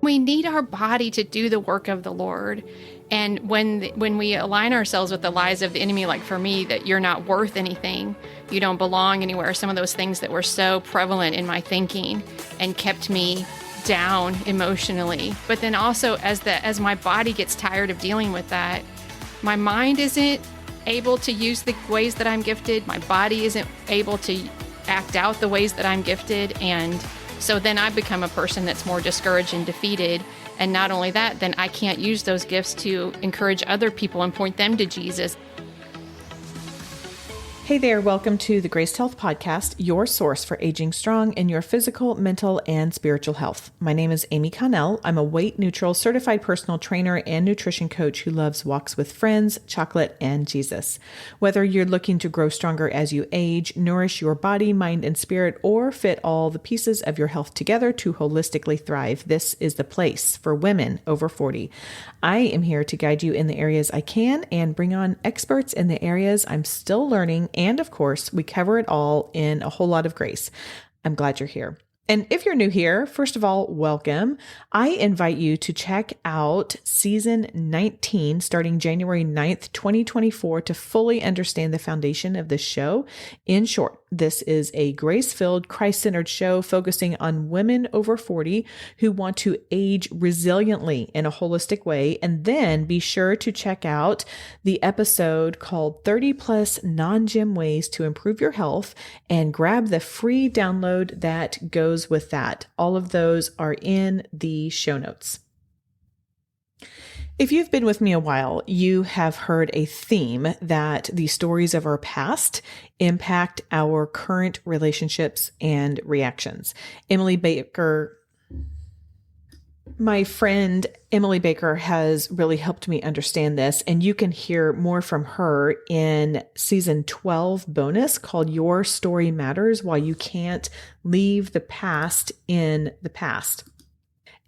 We need our body to do the work of the Lord. And when we align ourselves with the lies of the enemy, like for me, that you're not worth anything, you don't belong anywhere, some of those things that were so prevalent in my thinking and kept me down emotionally. But then also as my body gets tired of dealing with that, my mind isn't able to use the ways that I'm gifted. My body isn't able to act out the ways that I'm gifted. And so then I become a person that's more discouraged and defeated. And not only that, then I can't use those gifts to encourage other people and point them to Jesus. Hey there, welcome to the Graced Health Podcast, your source for aging strong in your physical, mental, and spiritual health. My name is Amy Connell. I'm a weight-neutral certified personal trainer and nutrition coach who loves walks with friends, chocolate, and Jesus. Whether you're looking to grow stronger as you age, nourish your body, mind, and spirit, or fit all the pieces of your health together to holistically thrive, this is the place for women over 40. I am here to guide you in the areas I can and bring on experts in the areas I'm still learning. And of course, we cover it all in a whole lot of grace. I'm glad you're here. And if you're new here, first of all, welcome. I invite you to check out season 19, starting January 9th, 2024, to fully understand the foundation of this show. In short, this is a grace-filled, Christ-centered show focusing on women over 40 who want to age resiliently in a holistic way. And then be sure to check out the episode called 30 Plus Non-Gym Ways to Improve Your Health and grab the free download that goes with that. All of those are in the show notes. If you've been with me a while, you have heard a theme that the stories of our past impact our current relationships and reactions. My friend Emily Baker has really helped me understand this, and you can hear more from her in season 12 bonus called Your Story Matters: Why You Can't Leave the Past in the Past.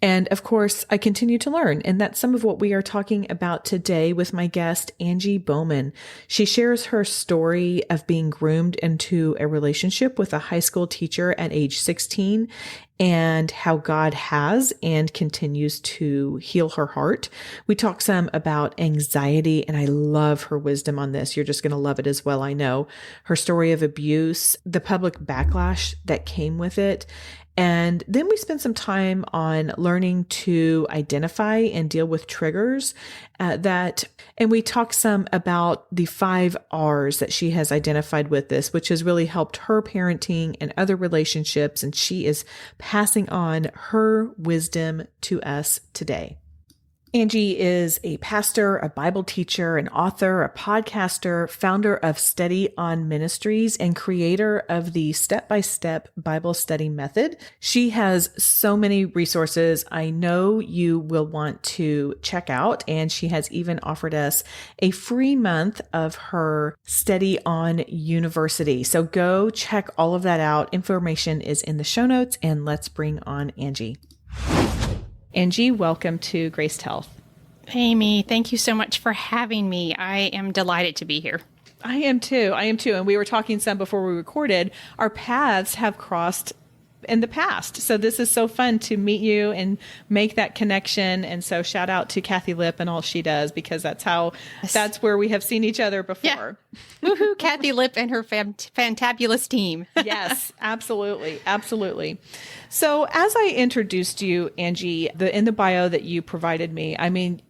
And of course, I continue to learn, and that's some of what we are talking about today with my guest, Angie Baughman. She shares her story of being groomed into a relationship with a high school teacher at age 16 and how God has and continues to heal her heart. We talk some about anxiety, and I love her wisdom on this. You're just going to love it as well, I know. Her story of abuse, the public backlash that came with it. And then we spend some time on learning to identify and deal with triggers and we talk some about the 5 R's that she has identified with this, which has really helped her parenting and other relationships. And she is passing on her wisdom to us today. Angie is a pastor, a Bible teacher, an author, a podcaster, founder of Study on Ministries, and creator of the step-by-step Bible study method. She has so many resources I know you will want to check out, and she has even offered us a free month of her Study on University. So go check all of that out. Information is in the show notes, and let's bring on Angie. Angie, welcome to Graced Health. Amy, thank you so much for having me. I am delighted to be here. I am too. And we were talking some before we recorded. Our paths have crossed in the past. So this is so fun to meet you and make that connection. And so shout out to Kathy Lipp and all she does, because that's where we have seen each other before. Yeah. Woohoo, Kathy Lipp and her fantabulous team. Yes, absolutely. Absolutely. So as I introduced you, Angie, in the bio that you provided me, I mean,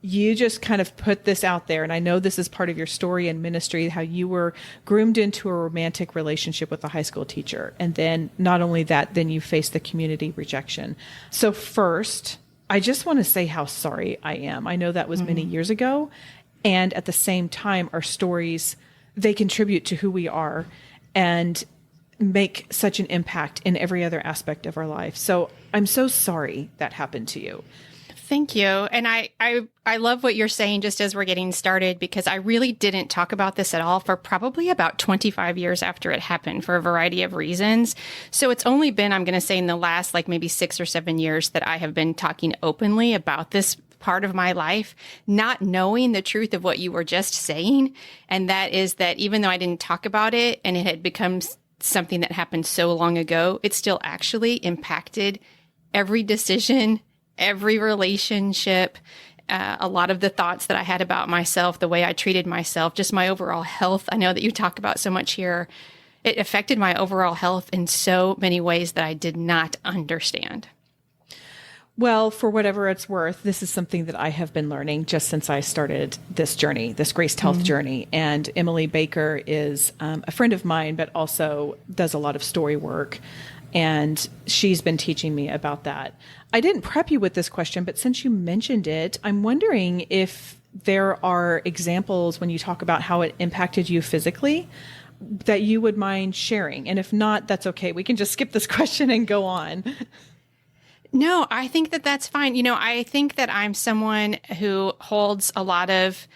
you just kind of put this out there. And I know this is part of your story and ministry, how you were groomed into a romantic relationship with a high school teacher. And then not only that, then you faced the community rejection. So first, I just want to say how sorry I am. I know that was many years ago. And at the same time, our stories, they contribute to who we are and make such an impact in every other aspect of our life. So I'm so sorry that happened to you. Thank you. And I love what you're saying just as we're getting started, because I really didn't talk about this at all for probably about 25 years after it happened for a variety of reasons. So it's only been, I'm going to say, in the last maybe 6 or 7 years that I have been talking openly about this part of my life, not knowing the truth of what you were just saying. And that is that even though I didn't talk about it and it had become something that happened so long ago, it still actually impacted every decision every relationship, a lot of the thoughts that I had about myself, the way I treated myself, just my overall health. I know that you talk about so much here. It affected my overall health in so many ways that I did not understand. Well, for whatever it's worth, this is something that I have been learning just since I started this journey, this graced health journey. And Emily Baker is a friend of mine, but also does a lot of story work. And she's been teaching me about that. I didn't prep you with this question, but since you mentioned it, I'm wondering if there are examples when you talk about how it impacted you physically that you would mind sharing. And if not, that's okay. We can just skip this question and go on. No, I think that that's fine. I think that I'm someone who holds a lot of,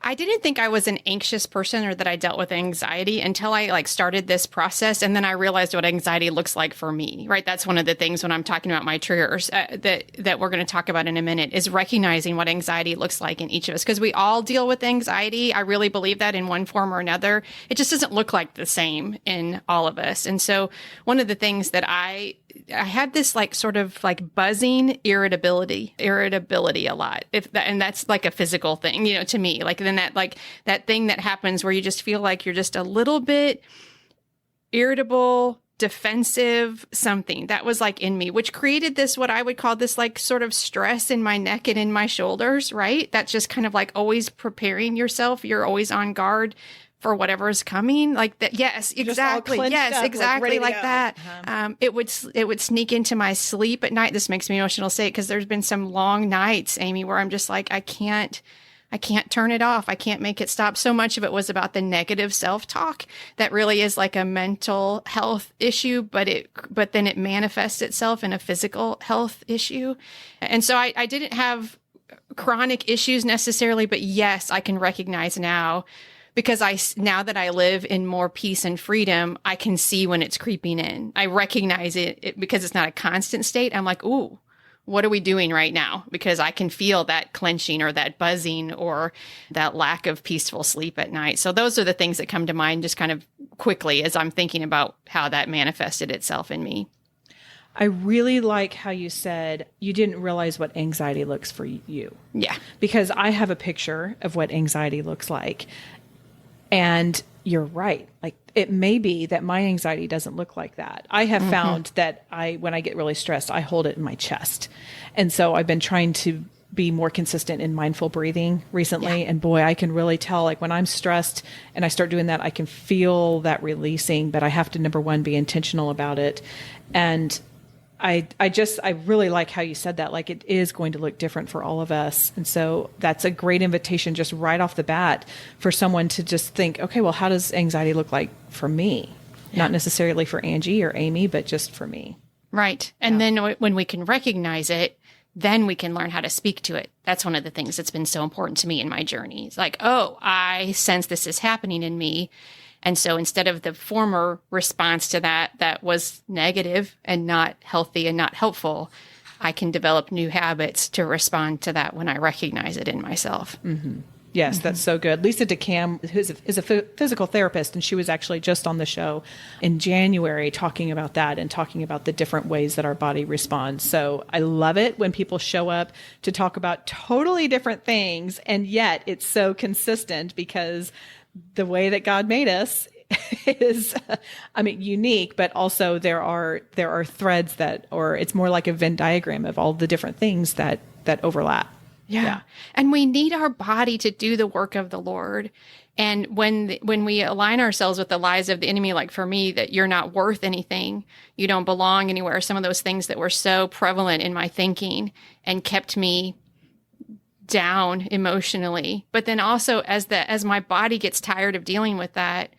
I didn't think I was an anxious person or that I dealt with anxiety until I started this process. And then I realized what anxiety looks like for me, right? That's one of the things when I'm talking about my triggers that we're going to talk about in a minute is recognizing what anxiety looks like in each of us. Because we all deal with anxiety. I really believe that in one form or another. It just doesn't look like the same in all of us. And so one of the things that I had this sort of buzzing irritability a lot. And that's like a physical thing, to me, then that thing that happens where you just feel like you're just a little bit irritable, defensive, something that was in me, which created this, what I would call this sort of stress in my neck and in my shoulders, right? That's just kind of always preparing yourself. You're always on guard for whatever is coming, like that. Yes, exactly. Yes, up, exactly like that. It would sneak into my sleep at night. This makes me emotional to say it because there's been some long nights, Amy, where I'm just I can't turn it off. I can't make it stop. So much of it was about the negative self-talk that really is a mental health issue, but then it manifests itself in a physical health issue. And so I didn't have chronic issues necessarily, but yes, I can recognize now, because now that I live in more peace and freedom, I can see when it's creeping in. I recognize it because it's not a constant state. I'm like, ooh, what are we doing right now? Because I can feel that clenching or that buzzing or that lack of peaceful sleep at night. So those are the things that come to mind just kind of quickly as I'm thinking about how that manifested itself in me. I really like how you said you didn't realize what anxiety looks for you. Yeah. Because I have a picture of what anxiety looks like. And you're right. It may be that my anxiety doesn't look like that. I have found that when I get really stressed, I hold it in my chest. And so I've been trying to be more consistent in mindful breathing recently. Yeah. And boy, I can really tell, when I'm stressed and I start doing that, I can feel that releasing, but I have to, number one, be intentional about it. And I really like how you said that, it is going to look different for all of us. And so that's a great invitation just right off the bat for someone to just think, okay, well, how does anxiety look like for me? Yeah. Not necessarily for Angie or Amy, but just for me. Right. And then when we can recognize it, then we can learn how to speak to it. That's one of the things that's been so important to me in my journey. It's oh, I sense this is happening in me. And so instead of the former response to that was negative and not healthy and not helpful, I can develop new habits to respond to that when I recognize it in myself. Mm-hmm. Yes, that's so good. Lisa DeCam is a physical therapist, and she was actually just on the show in January talking about that and talking about the different ways that our body responds. So I love it when people show up to talk about totally different things, and yet it's so consistent because the way that God made us is, unique, but also there are threads or it's more like a Venn diagram of all the different things that overlap. Yeah. And we need our body to do the work of the Lord. And when we align ourselves with the lies of the enemy, for me, that you're not worth anything, you don't belong anywhere, some of those things that were so prevalent in my thinking and kept me down emotionally. But then also as my body gets tired of dealing with that,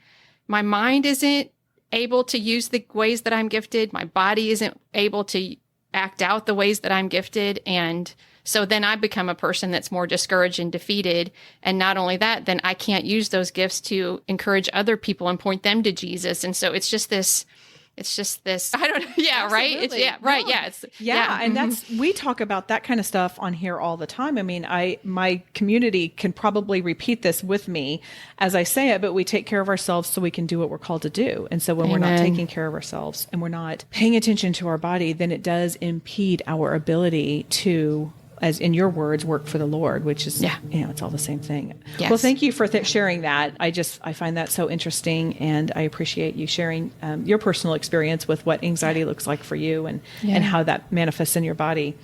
my mind isn't able to use the ways that I'm gifted. My body isn't able to act out the ways that I'm gifted. And so then I become a person that's more discouraged and defeated. And not only that, then I can't use those gifts to encourage other people and point them to Jesus. And so it's just this it's just this, I don't know. Yeah. Right. It's, Absolutely. yeah. Right. No. Yeah. It's, Yeah. And mhm. we talk about that kind of stuff on here all the time. I mean, my community can probably repeat this with me as I say it, but we take care of ourselves so we can do what we're called to do. And so when we're not Amen. taking care of ourselves and we're not paying attention to our body, then it does impede our ability to, as in your words, work for the Lord, which is, Yeah. it's all the same thing. Yes. Well, thank you for sharing that. I find that so interesting, and I appreciate you sharing your personal experience with what anxiety looks like for you and how that manifests in your body.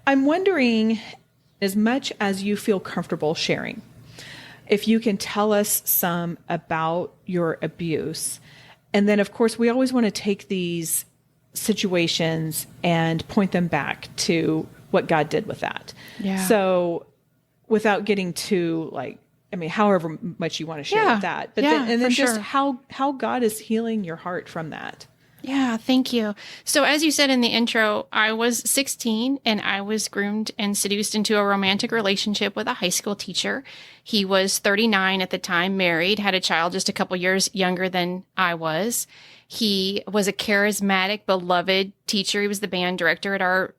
I'm wondering, as much as you feel comfortable sharing, if you can tell us some about your abuse. And then, of course, we always want to take these situations and point them back to what God did with that. Yeah. So without getting too however much you want to share with that, but then just how God is healing your heart from that. Yeah, thank you. So as you said in the intro, I was 16 and I was groomed and seduced into a romantic relationship with a high school teacher. He was 39 at the time, married, had a child just a couple years younger than I was. He was a charismatic, beloved teacher. He was the band director at our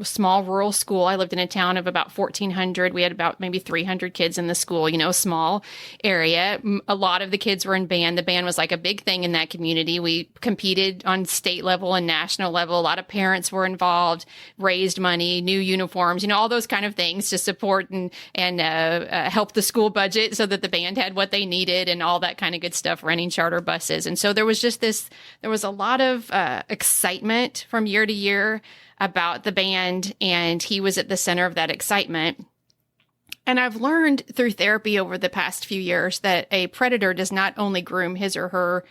small rural school. I lived in a town of about 1,400. We had about maybe 300 kids in the school, small area. A lot of the kids were in band. The band was like a big thing in that community. We competed on state level and national level. A lot of parents were involved, raised money, new uniforms, all those kind of things to support and help the school budget so that the band had what they needed and all that kind of good stuff, renting charter buses. And so there was a lot of excitement from year to year about the band, and he was at the center of that excitement. And I've learned through therapy over the past few years that a predator does not only groom his or her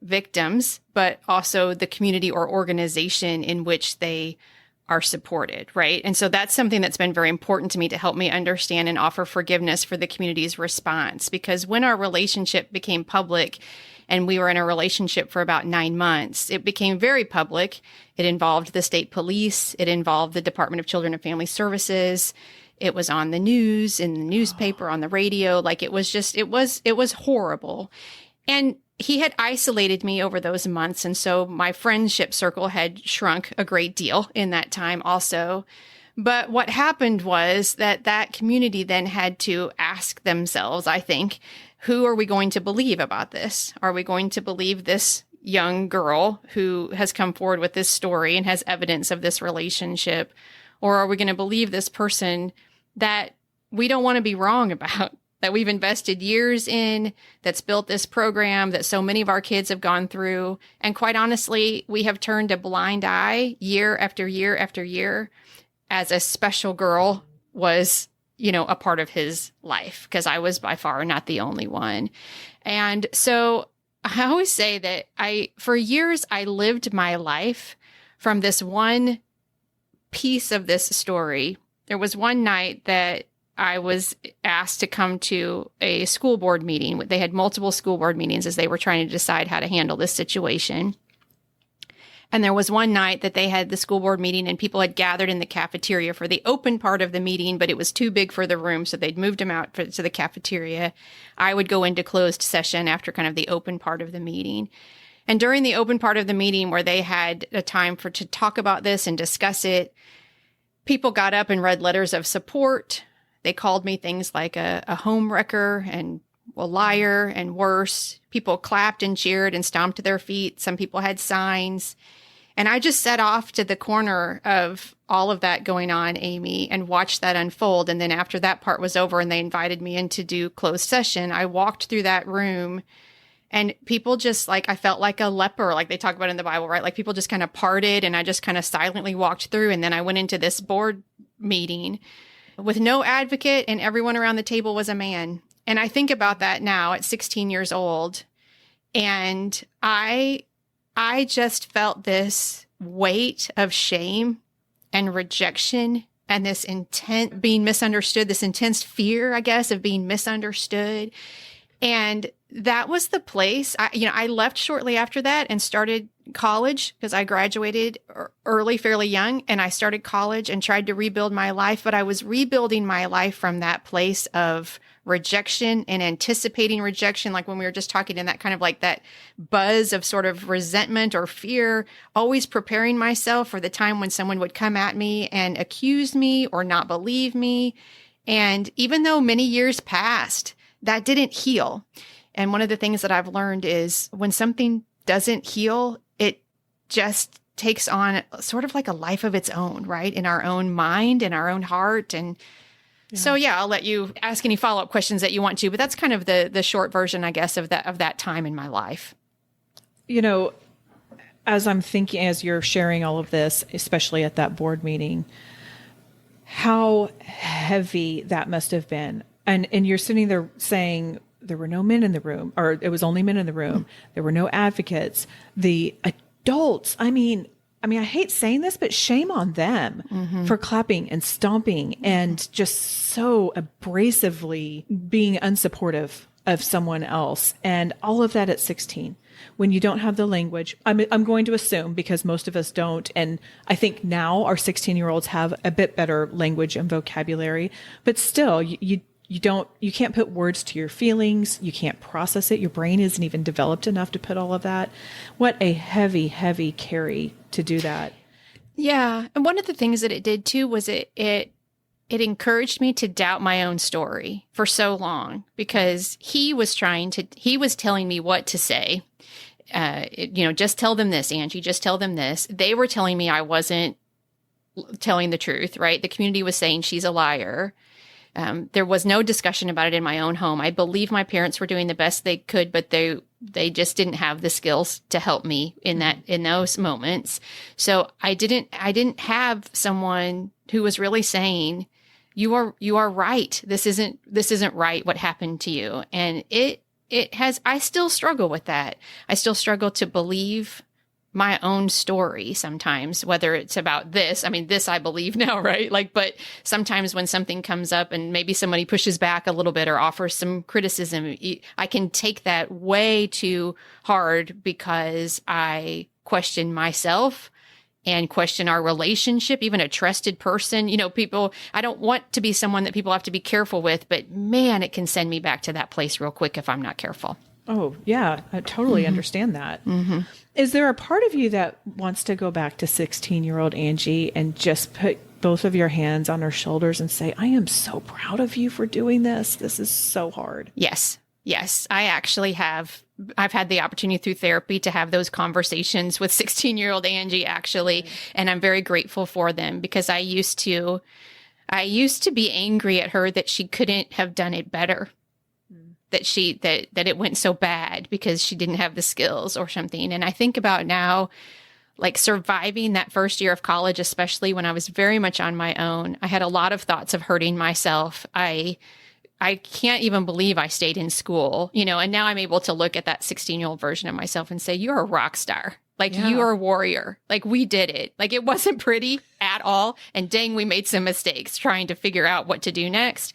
victims, but also the community or organization in which they are supported, right? And so that's something that's been very important to me to help me understand and offer forgiveness for the community's response. Because when our relationship became public, and we were in a relationship for about 9 months, it became very public. It involved the state police. It involved the Department of Children and Family Services. It was on the news, in the newspaper, on the radio. Like it was horrible. And he had isolated me over those months. And so my friendship circle had shrunk a great deal in that time also. But what happened was that community then had to ask themselves, I think, who are we going to believe about this? Are we going to believe this young girl who has come forward with this story and has evidence of this relationship? Or are we going to believe this person that we don't want to be wrong about, that we've invested years in, that's built this program that so many of our kids have gone through? And quite honestly, we have turned a blind eye year after year after year as a special girl was a part of his life, because I was by far not the only one. And so I always say that for years, I lived my life from this one piece of this story. There was one night that I was asked to come to a school board meeting. They had multiple school board meetings as they were trying to decide how to handle this situation. And there was one night that they had the school board meeting and people had gathered in the cafeteria for the open part of the meeting, but it was too big for the room. So they'd moved them out to the cafeteria. I would go into closed session after kind of the open part of the meeting. And during the open part of the meeting where they had a time to talk about this and discuss it, people got up and read letters of support. They called me things like a home wrecker and a liar and worse. People clapped and cheered and stomped to their feet. Some people had signs. And I just set off to the corner of all of that going on, Amy, and watched that unfold. And then after that part was over and they invited me in to do closed session, I walked through that room and people just I felt like a leper, like they talk about in the Bible, right? Like people just kind of parted and I just kind of silently walked through. And then I went into this board meeting with no advocate and everyone around the table was a man. And I think about that now at 16 years old. And I just felt this weight of shame and rejection and this intent being misunderstood, this intense fear, I guess, of being misunderstood. And that was the place. I left shortly after that and started college because I graduated early, fairly young, and I started college and tried to rebuild my life. But I was rebuilding my life from that place of rejection and anticipating rejection. Like when we were just talking, in that kind of like that buzz of sort of resentment or fear, always preparing myself for the time when someone would come at me and accuse me or not believe me. And even though many years passed, that didn't heal. And one of the things that I've learned is when something doesn't heal, it just takes on sort of like a life of its own, right? In our own mind, in our own heart. And so, I'll let you ask any follow-up questions that you want to, but that's kind of the short version, I guess, of that time in my life. As I'm thinking, as you're sharing all of this, especially at that board meeting, how heavy that must have been. And you're sitting there saying, there were no men in the room, or it was only men in the room. There were no advocates. The adults, I mean, I hate saying this, but shame on them for clapping and stomping and just so abrasively being unsupportive of someone else. And all of that at 16, when you don't have the language. I'm going to assume, because most of us don't. And I think now our 16-year-olds have a bit better language and vocabulary, but still you can't put words to your feelings. You can't process it. Your brain isn't even developed enough to put all of that. What a heavy, heavy carry to do that. Yeah. And one of the things that it did too was it encouraged me to doubt my own story for so long, because he was telling me what to say. Just tell them this, Angie, just tell them this. They were telling me I wasn't telling the truth, right? The community was saying she's a liar. There was no discussion about it in my own home. I believe my parents were doing the best they could, but they just didn't have the skills to help me in those moments. So I didn't have someone who was really saying, you are right. This isn't right what happened to you. And I still struggle with that. I still struggle to believe my own story sometimes, whether it's about this. I mean, this I believe now, right? But sometimes when something comes up and maybe somebody pushes back a little bit or offers some criticism, I can take that way too hard because I question myself and question our relationship, even a trusted person. I don't want to be someone that people have to be careful with, but man, it can send me back to that place real quick if I'm not careful. Oh, yeah, I totally understand that. Mm-hmm. Is there a part of you that wants to go back to 16-year-old Angie and just put both of your hands on her shoulders and say, I am so proud of you for doing this. This is so hard. Yes. I actually have. I've had the opportunity through therapy to have those conversations with 16-year-old Angie, actually. And I'm very grateful for them, because I used to be angry at her that she couldn't have done it better. That it went so bad because she didn't have the skills or something. And I think about now, like surviving that first year of college, especially when I was very much on my own, I had a lot of thoughts of hurting myself. I can't even believe I stayed in school, and now I'm able to look at that 16-year-old version of myself and say, you're a rock star. You're a warrior. We did it. It wasn't pretty at all. And dang, we made some mistakes trying to figure out what to do next.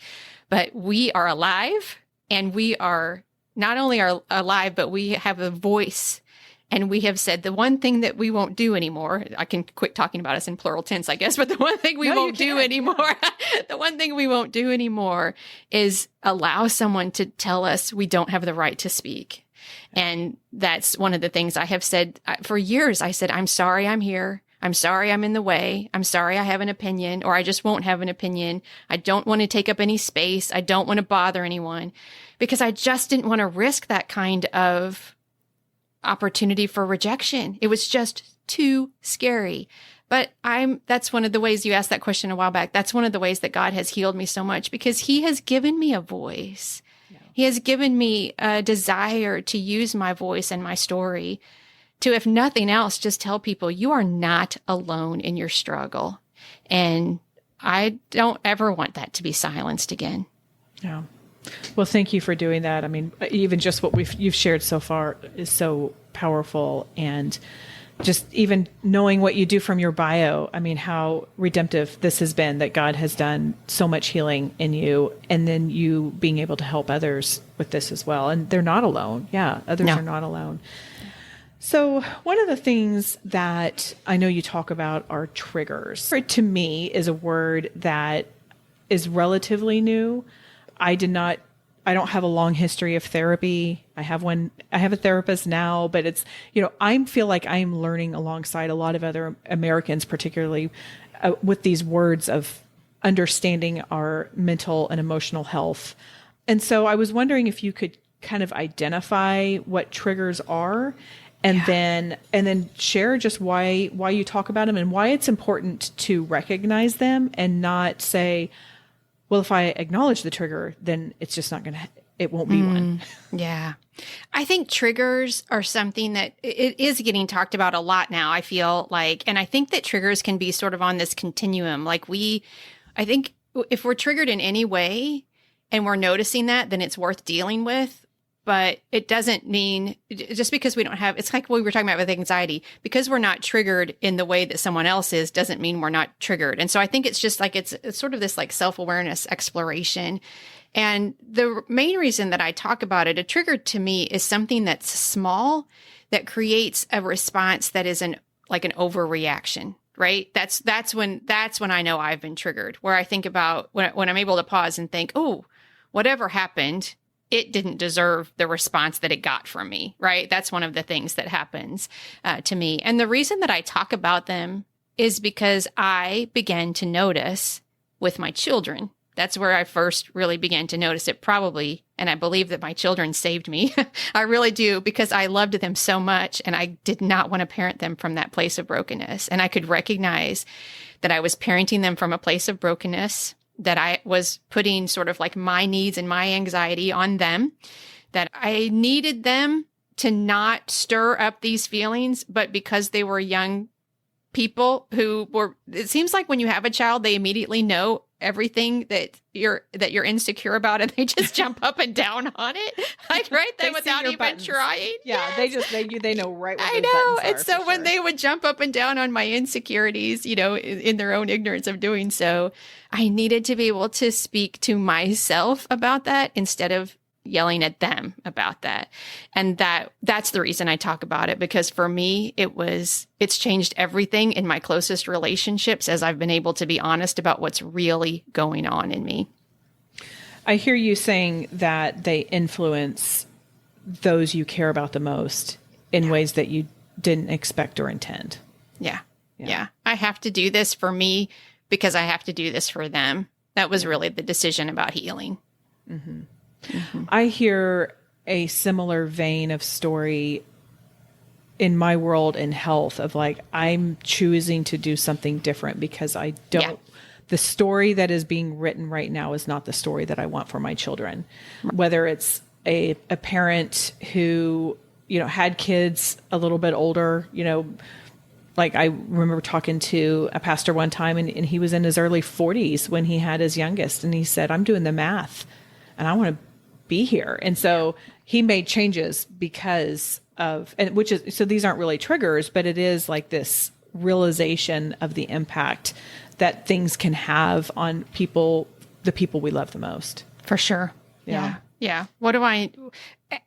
But we are alive. And we are not only are alive, but we have a voice. And we have said the one thing that we won't do anymore. I can quit talking about us in plural tense, I guess. But the one thing we won't do anymore, the one thing we won't do anymore is allow someone to tell us we don't have the right to speak. And that's one of the things I have said for years. I said, I'm sorry I'm here. I'm sorry I'm in the way. I'm sorry I have an opinion, or I just won't have an opinion. I don't want to take up any space. I don't want to bother anyone, because I just didn't want to risk that kind of opportunity for rejection. It was just too scary. But that's one of the ways you asked that question a while back. That's one of the ways that God has healed me so much, because he has given me a voice. Yeah. He has given me a desire to use my voice and my story to, if nothing else, just tell people you are not alone in your struggle. And I don't ever want that to be silenced again. Yeah. Well, thank you for doing that. Even just what you've shared so far is so powerful. And just even knowing what you do from your bio, I mean, how redemptive this has been, that God has done so much healing in you, and then you being able to help others with this as well. And they're not alone. Yeah, others are not alone. So one of the things that I know you talk about are triggers. To me is a word that is relatively new. I don't have a long history of therapy. I have a therapist now, but it's, I feel like I'm learning alongside a lot of other Americans, particularly with these words of understanding our mental and emotional health. And so I was wondering if you could kind of identify what triggers are, and then share just why you talk about them and why it's important to recognize them and not say, well, if I acknowledge the trigger, then it's just not it won't be one. Yeah. I think triggers are something that it is getting talked about a lot now, I feel like. And I think that triggers can be sort of on this continuum. Like I think if we're triggered in any way and we're noticing that, then it's worth dealing with. But it doesn't mean just because we don't have, it's like what we were talking about with anxiety, because we're not triggered in the way that someone else is, doesn't mean we're not triggered. And so I think it's just like, it's sort of this like self-awareness exploration. And the main reason that I talk about it, a trigger to me is something that's small that creates a response that is like an overreaction, right? That's when I know I've been triggered, where I think about when I'm able to pause and think, oh, whatever happened, it didn't deserve the response that it got from me, right? That's one of the things that happens to me. And the reason that I talk about them is because I began to notice with my children. That's where I first really began to notice it, probably. And I believe that my children saved me. I really do, because I loved them so much and I did not want to parent them from that place of brokenness. And I could recognize that I was parenting them from a place of brokenness, that I was putting sort of like my needs and my anxiety on them, that I needed them to not stir up these feelings, but because they were young people it seems like when you have a child, they immediately know everything that you're insecure about, and they just jump up and down on it, like right then without even buttons. Trying. Yeah, yes. they know right what I know. And so when they would jump up and down on my insecurities, in their own ignorance of doing so, I needed to be able to speak to myself about that instead of yelling at them about that. And that's the reason I talk about it, because for me, it's changed everything in my closest relationships as I've been able to be honest about what's really going on in me. I hear you saying that they influence those you care about the most in ways that you didn't expect or intend. Yeah. I have to do this for me because I have to do this for them. That was really the decision about healing. Mm-hmm. Mm-hmm. I hear a similar vein of story in my world in health of like, I'm choosing to do something different because I don't, the story that is being written right now is not the story that I want for my children. Whether it's a parent who, had kids a little bit older, like I remember talking to a pastor one time and he was in his early 40s when he had his youngest, and he said, I'm doing the math and I want to be here. And so he made changes because of, so these aren't really triggers, but it is like this realization of the impact that things can have on the people we love the most. For sure. Yeah.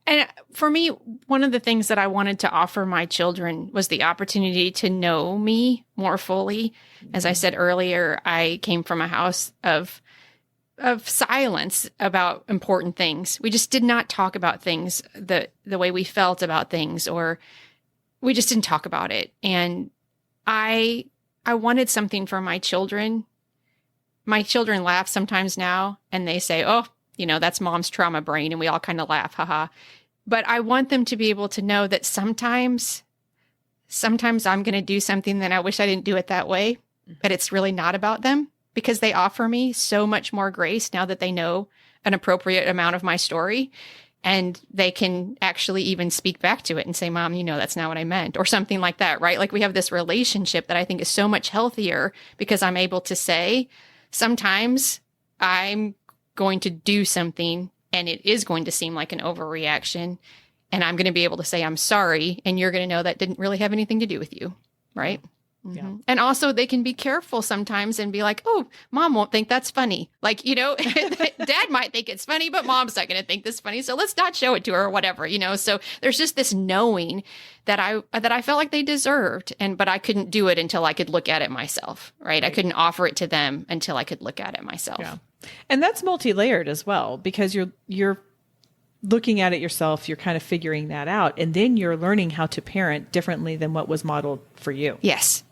And for me, one of the things that I wanted to offer my children was the opportunity to know me more fully. As I said earlier, I came from a house of silence about important things. We just did not talk about things the way we felt about things, or we just didn't talk about it. And I wanted something for my children. My children laugh sometimes now and they say, oh, that's mom's trauma brain. And we all kind of laugh, haha. But I want them to be able to know that sometimes I'm going to do something that I wish I didn't do it that way, but it's really not about them, because they offer me so much more grace now that they know an appropriate amount of my story, and they can actually even speak back to it and say, Mom, that's not what I meant, or something like that, right? Like we have this relationship that I think is so much healthier because I'm able to say, sometimes I'm going to do something and it is going to seem like an overreaction. And I'm going to be able to say, I'm sorry. And you're going to know that didn't really have anything to do with you. Right. Yeah. And also they can be careful sometimes and be like, oh, mom won't think that's funny. Like, dad might think it's funny, but mom's not going to think this funny. So let's not show it to her or whatever, So there's just this knowing that I felt like they deserved. But I couldn't do it until I could look at it myself. Right. I couldn't offer it to them until I could look at it myself. Yeah. And that's multi-layered as well, because you're looking at it yourself, you're kind of figuring that out. And then you're learning how to parent differently than what was modeled for you. Yes.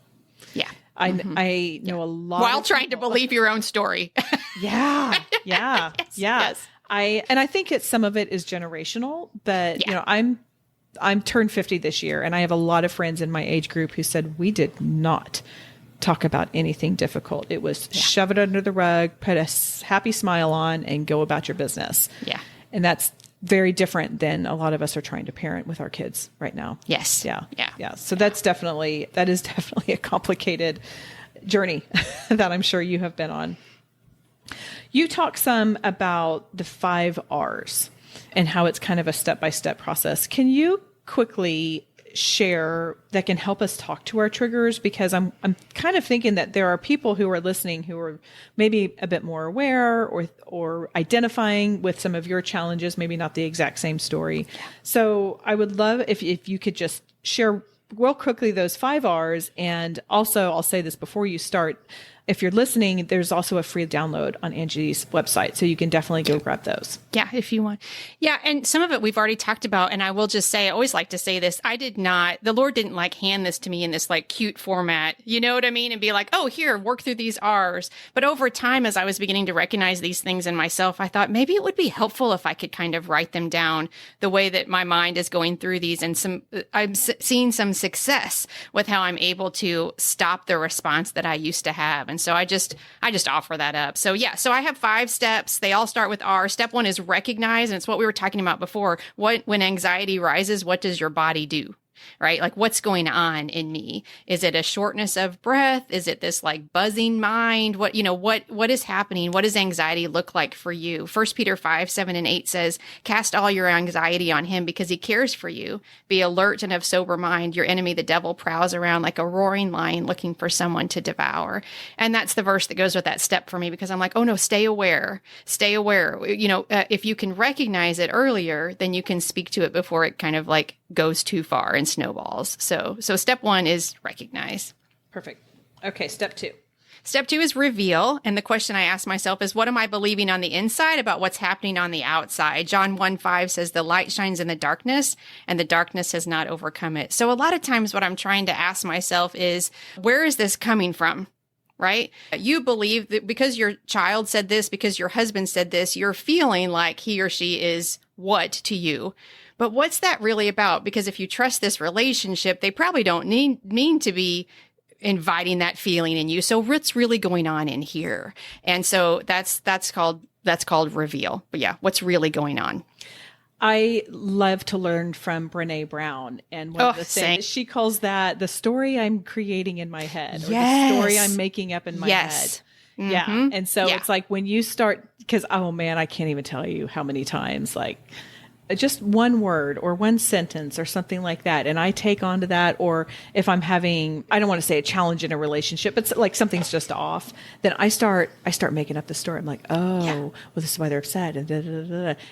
Yeah. I know a lot while trying to believe your own story. Yeah. Yeah. Yes, Yeah. yes. I think some of it is generational, but I'm turned 50 this year, and I have a lot of friends in my age group who said we did not talk about anything difficult. It was shove it under the rug, put a happy smile on, and go about your business. Yeah. And that's very different than a lot of us are trying to parent with our kids right now. Yes. Yeah. Yeah. Yeah. So that is definitely a complicated journey that I'm sure you have been on. You talk some about the 5 R's and how it's kind of a step-by-step process. Can you quickly share that can help us talk to our triggers? Because I'm kind of thinking that there are people who are listening who are maybe a bit more aware or identifying with some of your challenges, maybe not the exact same story. So I would love if you could just share real quickly those 5 R's. And also, I'll say this before you start, if you're listening, there's also a free download on Angie's website. So you can definitely go grab those. Yeah, if you want. Yeah. And some of it we've already talked about. And I will just say, I always like to say this. The Lord didn't hand this to me in this cute format. You know what I mean? And be like, oh, here, work through these R's. But over time, as I was beginning to recognize these things in myself, I thought maybe it would be helpful if I could kind of write them down the way that my mind is going through these. And I'm seeing some success with how I'm able to stop the response that I used to have. And so I just offer that up. So yeah, so I have 5 steps. They all start with R. Step 1 is recognize. And it's what we were talking about before. When anxiety rises, what does your body do? Right? Like, what's going on in me? Is it a shortness of breath? Is it this buzzing mind? What is happening? What does anxiety look like for you? 1 Peter 5:7-8 says, cast all your anxiety on him because he cares for you. Be alert and of sober mind. Your enemy, the devil, prowls around like a roaring lion looking for someone to devour. And that's the verse that goes with that step for me, because I'm like, oh no, stay aware. Stay aware. If you can recognize it earlier, then you can speak to it before it kind of goes too far and snowballs. So step 1 is recognize. Perfect. Okay. Step 2. Step 2 is reveal. And the question I ask myself is, what am I believing on the inside about what's happening on the outside? John 1:5 says, the light shines in the darkness and the darkness has not overcome it. So a lot of times what I'm trying to ask myself is, where is this coming from? Right? You believe that because your child said this, because your husband said this, you're feeling like he or she is what to you? But what's that really about? Because if you trust this relationship, they probably don't mean to be inviting that feeling in you. So what's really going on in here? And so that's called reveal. But yeah, what's really going on? I love to learn from Brené Brown. And one of the things she calls that the story I'm creating in my head, or the story I'm making up in my head. Mm-hmm. Yeah. And so it's like when you start, because, oh man, I can't even tell you how many times, just one word or one sentence or something like that. And I take onto that. Or if I'm having, I don't want to say a challenge in a relationship, but something's just off, then I start making up the story. I'm like, well, this is why they're upset. And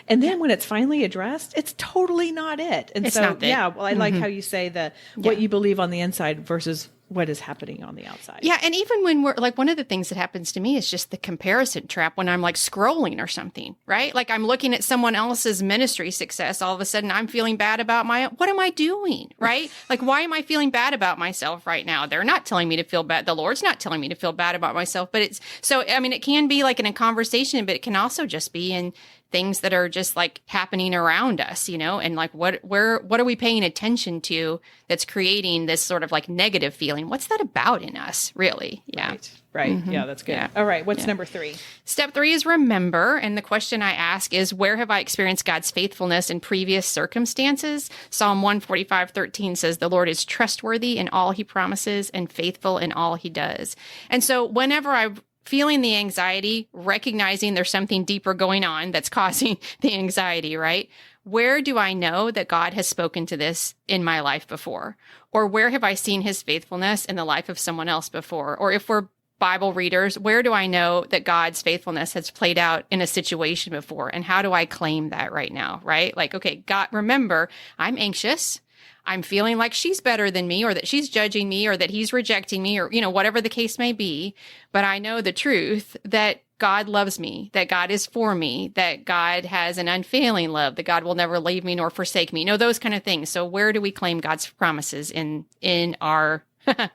And then when it's finally addressed, it's totally not it. And it's so, not I like how you say what you believe on the inside versus what is happening on the outside. Yeah. And even when we're one of the things that happens to me is just the comparison trap when I'm scrolling or something, right? I'm looking at someone else's ministry success. All of a sudden I'm feeling bad about what am I doing? Right? Why am I feeling bad about myself right now? They're not telling me to feel bad. The Lord's not telling me to feel bad about myself, but it can be in a conversation, but it can also just be in things that are just happening around us, and what are we paying attention to that's creating this sort of negative feeling? What's that about in us, really? Yeah. Right. Mm-hmm. Yeah, that's good. Yeah. All right. What's number 3? Step 3 is remember. And the question I ask is, where have I experienced God's faithfulness in previous circumstances? Psalm 145:13 says, the Lord is trustworthy in all he promises and faithful in all he does. And so whenever I'm feeling the anxiety, recognizing there's something deeper going on that's causing the anxiety, right? where do I know that God has spoken to this in my life before? Or where have I seen his faithfulness in the life of someone else before? Or if we're Bible readers, where do I know that God's faithfulness has played out in a situation before? And how do I claim that right now, right? Like, okay, God, remember, I'm anxious. I'm feeling like she's better than me, or that she's judging me, or that he's rejecting me, or, whatever the case may be. But I know the truth that God loves me, that God is for me, that God has an unfailing love, that God will never leave me nor forsake me. Those kind of things. So where do we claim God's promises in our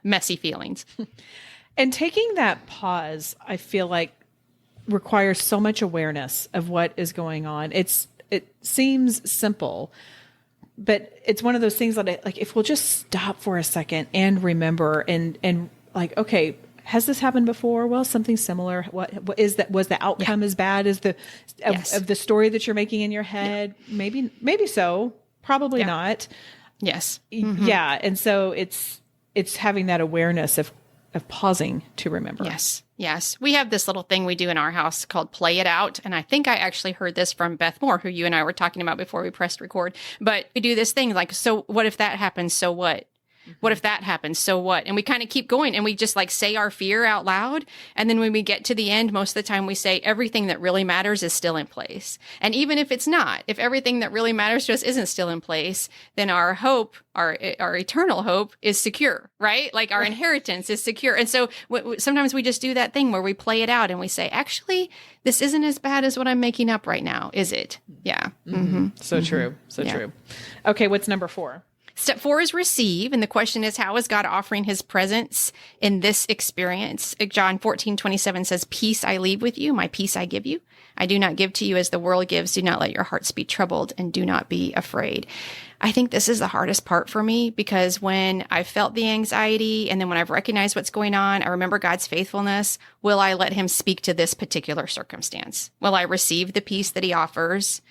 messy feelings? And taking that pause, I feel like requires so much awareness of what is going on. It seems simple, but it's one of those things that like, if we'll just stop for a second and remember and like, okay, has this happened before? Well, something similar. What is that? Was the outcome as bad as of the story that you're making in your head? Yeah. Maybe so. Probably not. Yes. Mm-hmm. Yeah. And so it's having that awareness of pausing to remember. Yes. We have this little thing we do in our house called play it out. And I think I actually heard this from Beth Moore, who you and I were talking about before we pressed record. But we do this thing like, so what if that happens? So what? What if that happens? So what? And we kind of keep going and we just like say our fear out loud. And then when we get to the end, most of the time we say everything that really matters is still in place. And even if it's not, if everything that really matters to us isn't still in place, then our hope, our eternal hope is secure, right? Like our inheritance is secure. And so sometimes we just do that thing where we play it out and we say, actually, this isn't as bad as what I'm making up right now, is it? Yeah. Mm-hmm. So true. So true. Okay. What's number 4? Step 4 is receive. And the question is, how is God offering his presence in this experience? John 14:27 says, peace I leave with you, my peace I give you. I do not give to you as the world gives. Do not let your hearts be troubled and do not be afraid. I think this is the hardest part for me because when I felt the anxiety and then when I've recognized what's going on, I remember God's faithfulness. Will I let him speak to this particular circumstance? Will I receive the peace that he offers?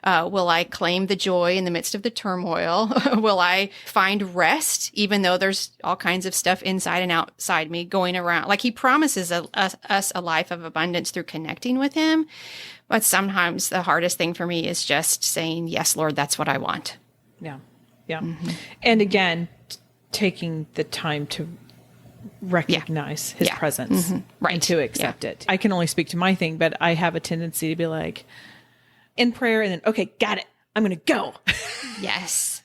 Will I claim the joy in the midst of the turmoil? Will I find rest, even though there's all kinds of stuff inside and outside me going around? Like he promises us a life of abundance through connecting with him. But sometimes the hardest thing for me is just saying, yes, Lord, that's what I want. Yeah. Yeah. Mm-hmm. And again, taking the time to recognize his presence and to accept it. I can only speak to my thing, but I have a tendency to be like in prayer and then, okay, got it. I'm going to go. Yes.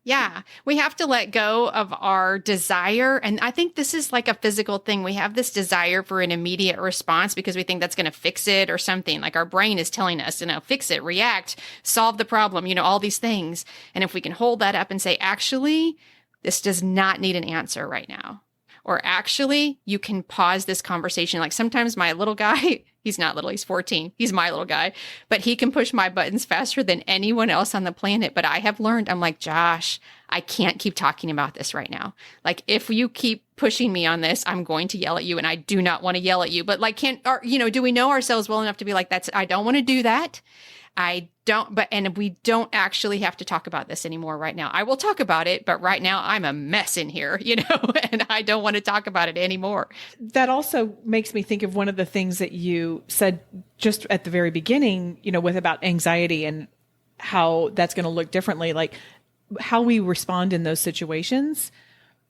Yeah. We have to let go of our desire. And I think this is like a physical thing. We have this desire for an immediate response because we think that's going to fix it or something. Like our brain is telling us, fix it, react, solve the problem, all these things. And if we can hold that up and say, actually, this does not need an answer right now. Or actually, you can pause this conversation. Like sometimes my little guy, he's not little, he's 14. He's my little guy, but he can push my buttons faster than anyone else on the planet. But I have learned, I'm like, Josh, I can't keep talking about this right now. Like if you keep pushing me on this, I'm going to yell at you and I do not want to yell at you. But like, do we know ourselves well enough to be like, I don't want to do that. And we don't actually have to talk about this anymore right now. I will talk about it, but right now I'm a mess in here, and I don't want to talk about it anymore. That also makes me think of one of the things that you said just at the very beginning, with about anxiety and how that's going to look differently, like how we respond in those situations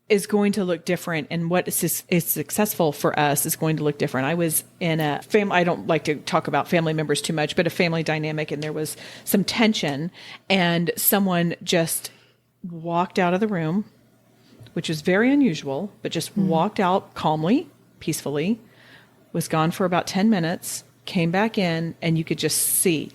is going to look different, and what is successful for us is going to look different. I was in a family, I don't like to talk about family members too much, but a family dynamic, and there was some tension, and someone just walked out of the room, which is very unusual, but just walked out calmly, peacefully, was gone for about 10 minutes, came back in, and you could just see,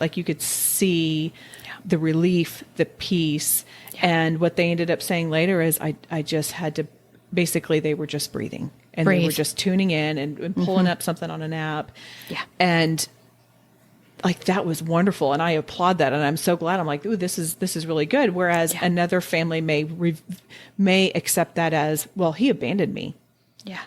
the relief, the peace. Yeah. And what they ended up saying later is I just had to, basically they were just breathing and they were just tuning in and pulling up something on an app. Yeah. And like, that was wonderful. And I applaud that. And I'm so glad. I'm like, ooh, this is really good. Whereas another family may accept that as, well, he abandoned me. Yeah.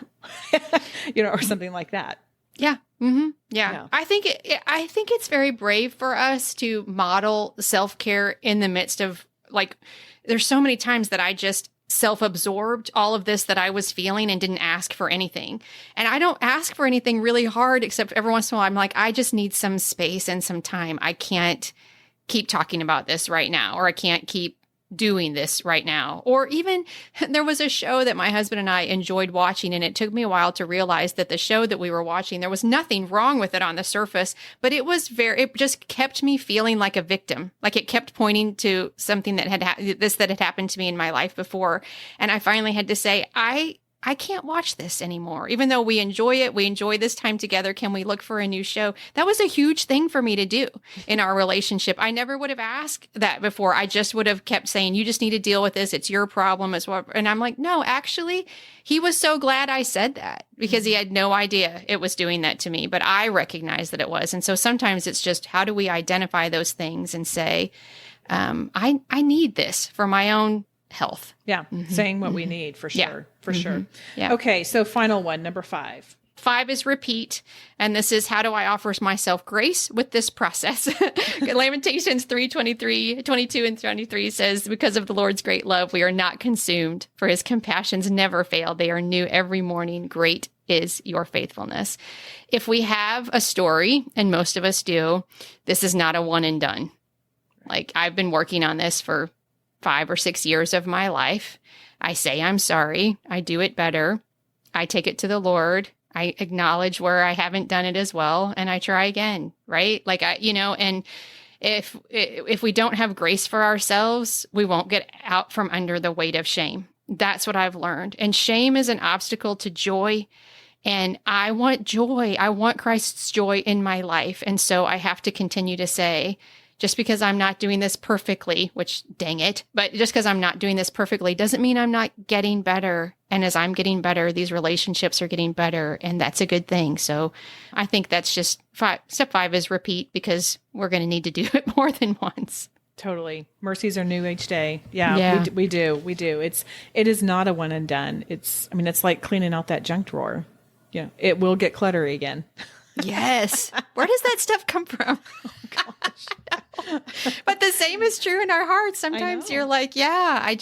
Or something like that. Yeah. Mm-hmm. Yeah. I think it's very brave for us to model self-care in the midst of, like, there's so many times that I just self-absorbed all of this that I was feeling and didn't ask for anything. And I don't ask for anything really hard, except every once in a while I'm like, I just need some space and some time. I can't keep talking about this right now, or I can't keep doing this right now. Or even there was a show that my husband and I enjoyed watching, and it took me a while to realize that the show that we were watching, there was nothing wrong with it on the surface, but it just kept me feeling like a victim. Like it kept pointing to something that had happened to me in my life before. And I finally had to say, I can't watch this anymore. Even though we enjoy it, we enjoy this time together. Can we look for a new show? That was a huge thing for me to do in our relationship. I never would have asked that before. I just would have kept saying, you just need to deal with this. It's your problem as well. And I'm like, no, actually, he was so glad I said that because he had no idea it was doing that to me. But I recognized that it was. And so sometimes it's just, how do we identify those things and say, I need this for my own health. Yeah. Saying what we need for sure. Yeah. For sure. Yeah. Okay. So final one, number 5. 5 is repeat. And this is, how do I offer myself grace with this process? Lamentations 3:22 and 23 says, because of the Lord's great love, we are not consumed, for his compassions never fail. They are new every morning. Great is your faithfulness. If we have a story, and most of us do, this is not a one and done. Like, I've been working on this for 5 or 6 years of my life. I say I'm sorry. I do it better. I take it to the Lord. I acknowledge where I haven't done it as well, and I try again, right? Like, and if we don't have grace for ourselves, we won't get out from under the weight of shame. That's what I've learned. And shame is an obstacle to joy. And I want joy. I want Christ's joy in my life. And so I have to continue to say, just because I'm not doing this perfectly, which dang it, but just because I'm not doing this perfectly doesn't mean I'm not getting better. And as I'm getting better, these relationships are getting better. And that's a good thing. So I think that's just step 5 is repeat, because we're going to need to do it more than once. Totally. Mercies are new each day. Yeah. We do. It is not a one and done. It's like cleaning out that junk drawer. Yeah. It will get cluttery again. Yes. Where does that stuff come from? Oh, gosh. But the same is true in our hearts. Sometimes you're like, I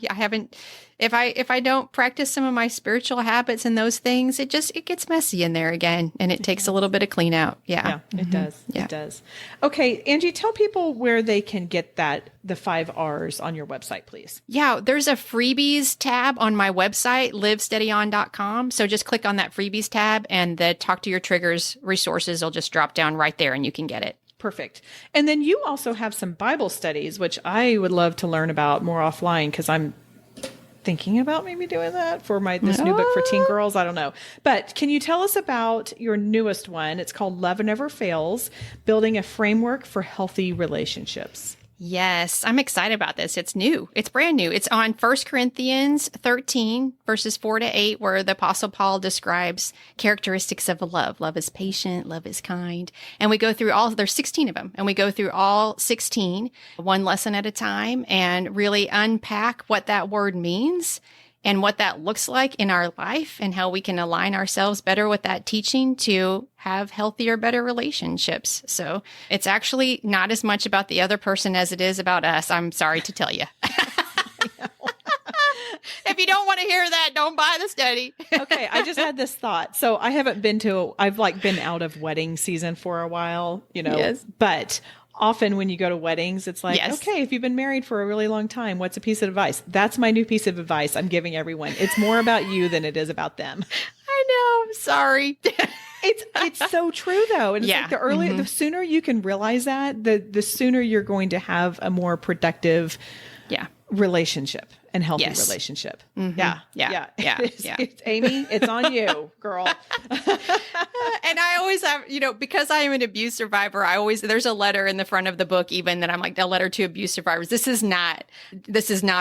haven't, if I don't practice some of my spiritual habits and those things, it gets messy in there again. And it takes a little bit of clean out. Yeah. It does. Yeah. It does. Okay. Angie, tell people where they can get the 5 R's on your website, please. Yeah. There's a freebies tab on my website, livesteadyon.com. So just click on that freebies tab, and the Talk to Your Triggers resources will just drop down right there and you can get it. Perfect. And then you also have some Bible studies, which I would love to learn about more offline, because I'm thinking about maybe doing that for this new book for teen girls. I don't know. But can you tell us about your newest one? It's called Love Never Fails, Building a Framework for Healthy Relationships. Yes, I'm excited about this. It's new. It's brand new. It's on 1 Corinthians 13, verses 4-8, where the Apostle Paul describes characteristics of love. Love is patient. Love is kind. And we go through there's 16 of them, and we go through all 16, one lesson at a time, and really unpack what that word means and what that looks like in our life, and how we can align ourselves better with that teaching to have healthier, better relationships. So it's actually not as much about the other person as it is about us. I'm sorry to tell you. If you don't want to hear that, don't buy the study. Okay. I just had this thought. So I've been out of wedding season for a while, Yes. But often when you go to weddings, it's like, yes. Okay, if you've been married for a really long time, what's a piece of advice? That's my new piece of advice I'm giving everyone. It's more about you than it is about them. I know. I'm sorry. It's so true though. And it's like the sooner you can realize that, the sooner you're going to have a more productive relationship and healthy relationship. Mm-hmm. Yeah. It's Amy, it's on you, girl. And I always have, because I am an abuse survivor, there's a letter in the front of the book, even, that I'm like, a letter to abuse survivors. This is not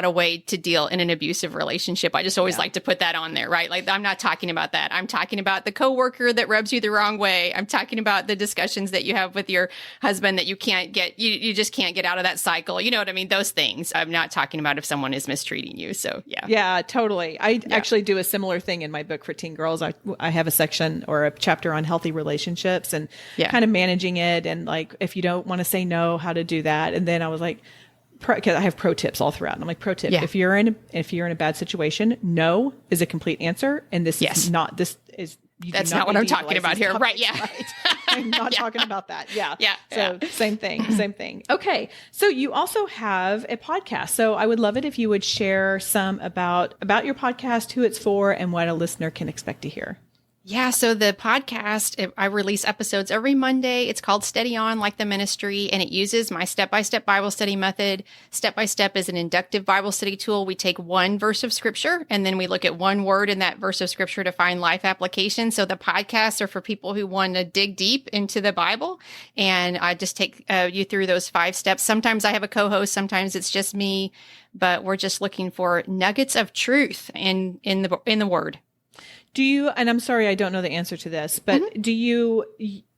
a way to deal in an abusive relationship. I just always like to put that on there, right? Like, I'm not talking about that. I'm talking about the coworker that rubs you the wrong way. I'm talking about the discussions that you have with your husband that you can't get, you just can't get out of that cycle. You know what I mean? Those things. I'm not talking about if someone is mistreating you. So yeah, totally. I actually do a similar thing in my book for teen girls. I have a section or a chapter on healthy relationships and kind of managing it, and like, if you don't want to say no, how to do that. And then I was like, because I have pro tips all throughout, and I'm like, pro tip: if you're in a bad situation, no is a complete answer, and this is That's not what I'm talking about here. Right. Yeah. Right. I'm not talking about that. Yeah. Yeah. So same thing. Okay. So you also have a podcast. So I would love it if you would share some about your podcast, who it's for, and what a listener can expect to hear. Yeah, so the podcast, I release episodes every Monday. It's called Steady On, like the ministry, and it uses my step-by-step Bible study method. Step-by-step is an inductive Bible study tool. We take one verse of scripture, and then we look at one word in that verse of scripture to find life application. So the podcasts are for people who want to dig deep into the Bible, and I just take you through those 5 steps. Sometimes I have a co-host, sometimes it's just me, but we're just looking for nuggets of truth in the Word. Do you, and I'm sorry, I don't know the answer to this, but do you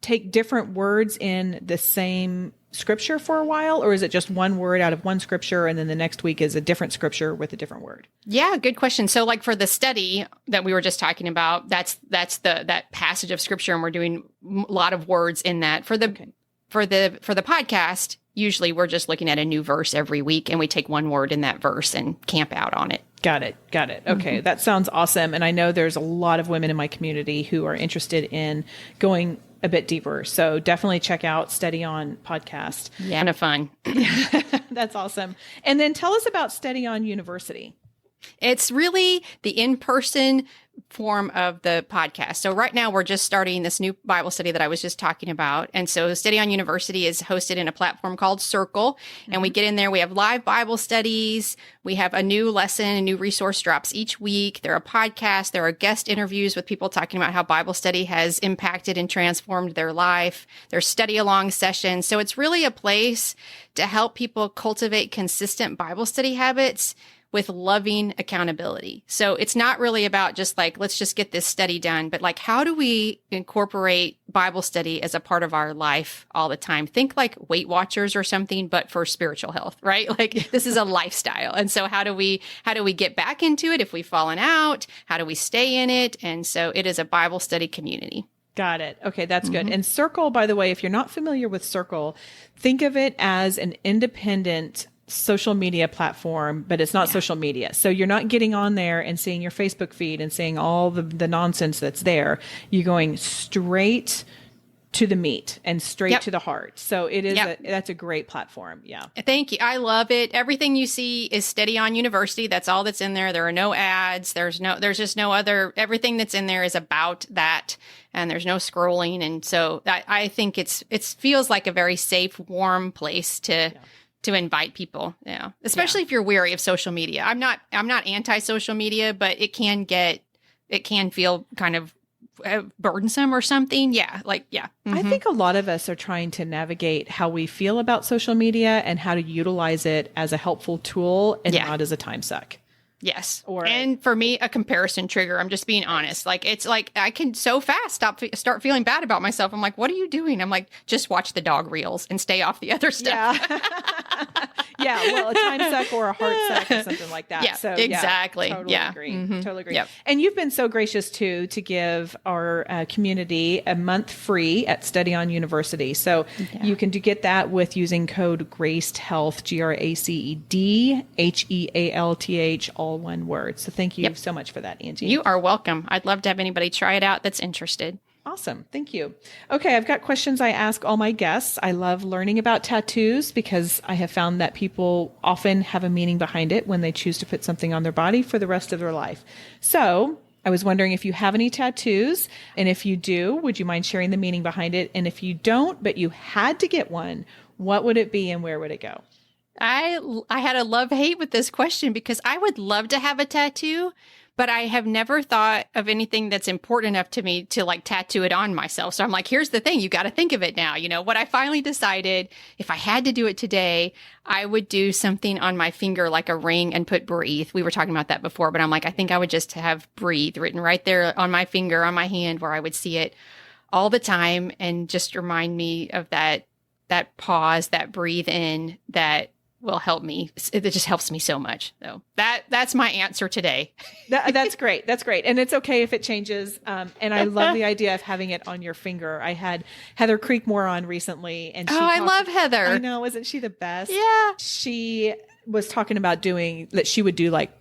take different words in the same scripture for a while, or is it just one word out of one scripture and then the next week is a different scripture with a different word? Yeah, good question. So like for the study that we were just talking about, that's that passage of scripture, and we're doing a lot of words in that. For the podcast, usually we're just looking at a new verse every week, and we take one word in that verse and camp out on it. Got it. Okay. That sounds awesome. And I know there's a lot of women in my community who are interested in going a bit deeper. So definitely check out Steady On podcast. Yeah, kind of fun. That's awesome. And then tell us about Steady On University. It's really the in-person form of the podcast. So right now we're just starting this new Bible study that I was just talking about. And so Steady On University is hosted in a platform called Circle. And we get in there, we have live Bible studies. We have a new lesson, a new resource drops each week. There are podcasts. There are guest interviews with people talking about how Bible study has impacted and transformed their life. There's study along sessions. So it's really a place to help people cultivate consistent Bible study habits with loving accountability. So it's not really about just like, let's just get this study done, but like, how do we incorporate Bible study as a part of our life all the time? Think like Weight Watchers or something, but for spiritual health, right? Like this is a lifestyle. And so how do we get back into it if we've fallen out? How do we stay in it? And so it is a Bible study community. Got it. Okay, that's good. And Circle, by the way, if you're not familiar with Circle, think of it as an independent social media platform, but it's not social media. So you're not getting on there and seeing your Facebook feed and seeing all the nonsense that's there. You're going straight to the meat and straight to the heart. So it is that's a great platform. Yeah. Thank you. I love it. Everything you see is Steady On University. That's all that's in there. There are no ads. There's just no other, everything that's in there is about that. And there's no scrolling. And so I think it feels like a very safe, warm place to invite people, especially if you're weary of social media. I'm not anti-social media, but it can feel kind of burdensome or something. Yeah. I think a lot of us are trying to navigate how we feel about social media and how to utilize it as a helpful tool and not as a time suck. Yes. And for me, a comparison trigger. I'm just being honest. Like, it's like, I can so fast start feeling bad about myself. I'm like, what are you doing? I'm like, just watch the dog reels and stay off the other stuff. Yeah. Well, a time suck or a heart suck or something like that. Yeah, so exactly. Totally agree. Totally agree. Yep. And you've been so gracious to give our community a month free at Steady On University. So you can get that with using code GRACEDHEALTH, GRACEDHEALTH, all one word. So thank you so much for that, Angie. You are welcome. I'd love to have anybody try it out that's interested. Awesome. Thank you. Okay. I've got questions I ask all my guests. I love learning about tattoos because I have found that people often have a meaning behind it when they choose to put something on their body for the rest of their life. So I was wondering if you have any tattoos, and if you do, would you mind sharing the meaning behind it? And if you don't, but you had to get one, what would it be and where would it go? I had a love-hate with this question because I would love to have a tattoo, but I have never thought of anything that's important enough to me to like tattoo it on myself. So I'm like, here's the thing. You got to think of it now. You know, what I finally decided, if I had to do it today, I would do something on my finger like a ring and put breathe. We were talking about that before, but I'm like, I think I would just have breathe written right there on my finger, on my hand, where I would see it all the time and just remind me of that pause, that breathe in, that will help me. It just helps me so much. So that's my answer today. That's great. That's great. And it's okay if it changes. And I love the idea of having it on your finger. I had Heather Creekmore on recently, and I love Heather. I know. Isn't she the best? Yeah. She was talking about doing that. She would do like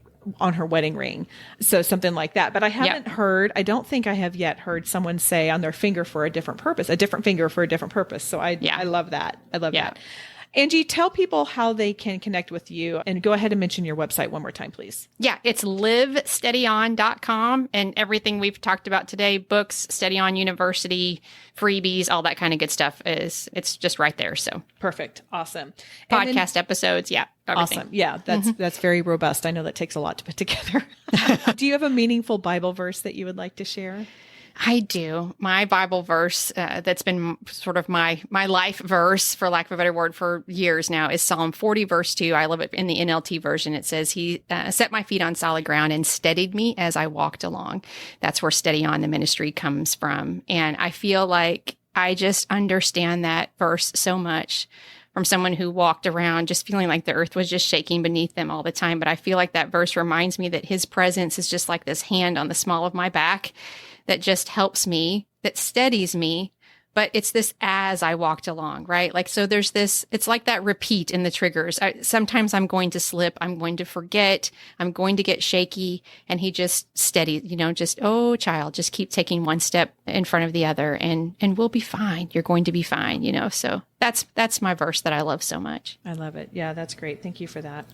on her wedding ring. So something like that. But I haven't heard, I don't think I have yet heard someone say on their finger for a different purpose, a different finger for a different purpose. So I love that. I love that. Angie, tell people how they can connect with you, and go ahead and mention your website one more time, please. Yeah, it's livesteadyon.com, and everything we've talked about today, books, Steady On University, freebies, all that kind of good stuff it's just right there. So perfect. Awesome. Podcast episodes. Yeah. Everything. Awesome. Yeah. That's very robust. I know that takes a lot to put together. Do you have a meaningful Bible verse that you would like to share? I do. My Bible verse that's been sort of my life verse, for lack of a better word, for years now is Psalm 40, verse 2. I love it in the NLT version. It says, He set my feet on solid ground and steadied me as I walked along. That's where Steady On the ministry comes from. And I feel like I just understand that verse so much from someone who walked around just feeling like the earth was just shaking beneath them all the time. But I feel like that verse reminds me that His presence is just like this hand on the small of my back that just helps me, that steadies me. But it's this as I walked along, right? Like, so there's this, it's like that repeat in the triggers. Sometimes I'm going to slip, I'm going to forget, I'm going to get shaky. And He just steadies, just, oh, child, just keep taking one step in front of the other and we'll be fine. You're going to be fine, So that's my verse that I love so much. I love it. Yeah, that's great. Thank you for that.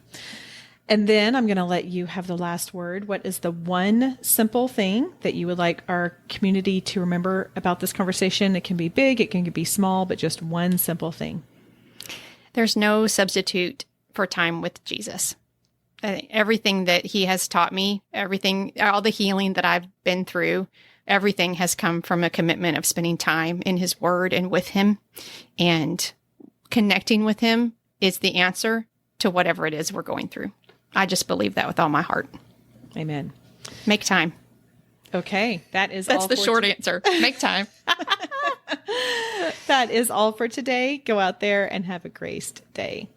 And then I'm going to let you have the last word. What is the one simple thing that you would like our community to remember about this conversation? It can be big, it can be small, but just one simple thing. There's no substitute for time with Jesus. Everything that He has taught me, all the healing that I've been through, everything has come from a commitment of spending time in His Word and with Him. And connecting with Him is the answer to whatever it is we're going through. I just believe that with all my heart. Amen. Make time. Okay. That's the short answer. Make time. That is all for today. Go out there and have a graced day.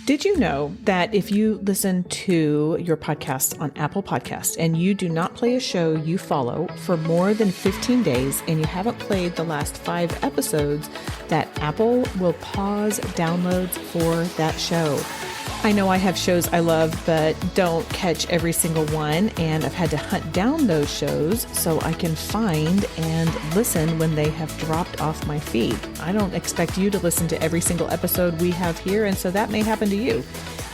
Did you know that if you listen to your podcast on Apple Podcasts and you do not play a show you follow for more than 15 days and you haven't played the last 5 episodes, that Apple will pause downloads for that show? I know I have shows I love, but don't catch every single one, and I've had to hunt down those shows so I can find and listen when they have dropped off my feed. I don't expect you to listen to every single episode we have here, and so that may happen to you.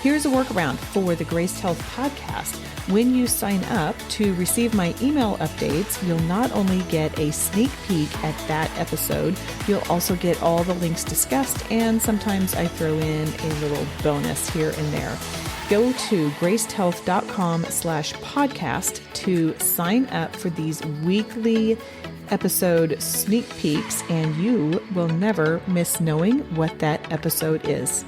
Here's a workaround for the Graced Health podcast. When you sign up to receive my email updates, you'll not only get a sneak peek at that episode, you'll also get all the links discussed, and sometimes I throw in a little bonus here and there. Go to gracedhealth.com/podcast to sign up for these weekly episode sneak peeks, and you will never miss knowing what that episode is.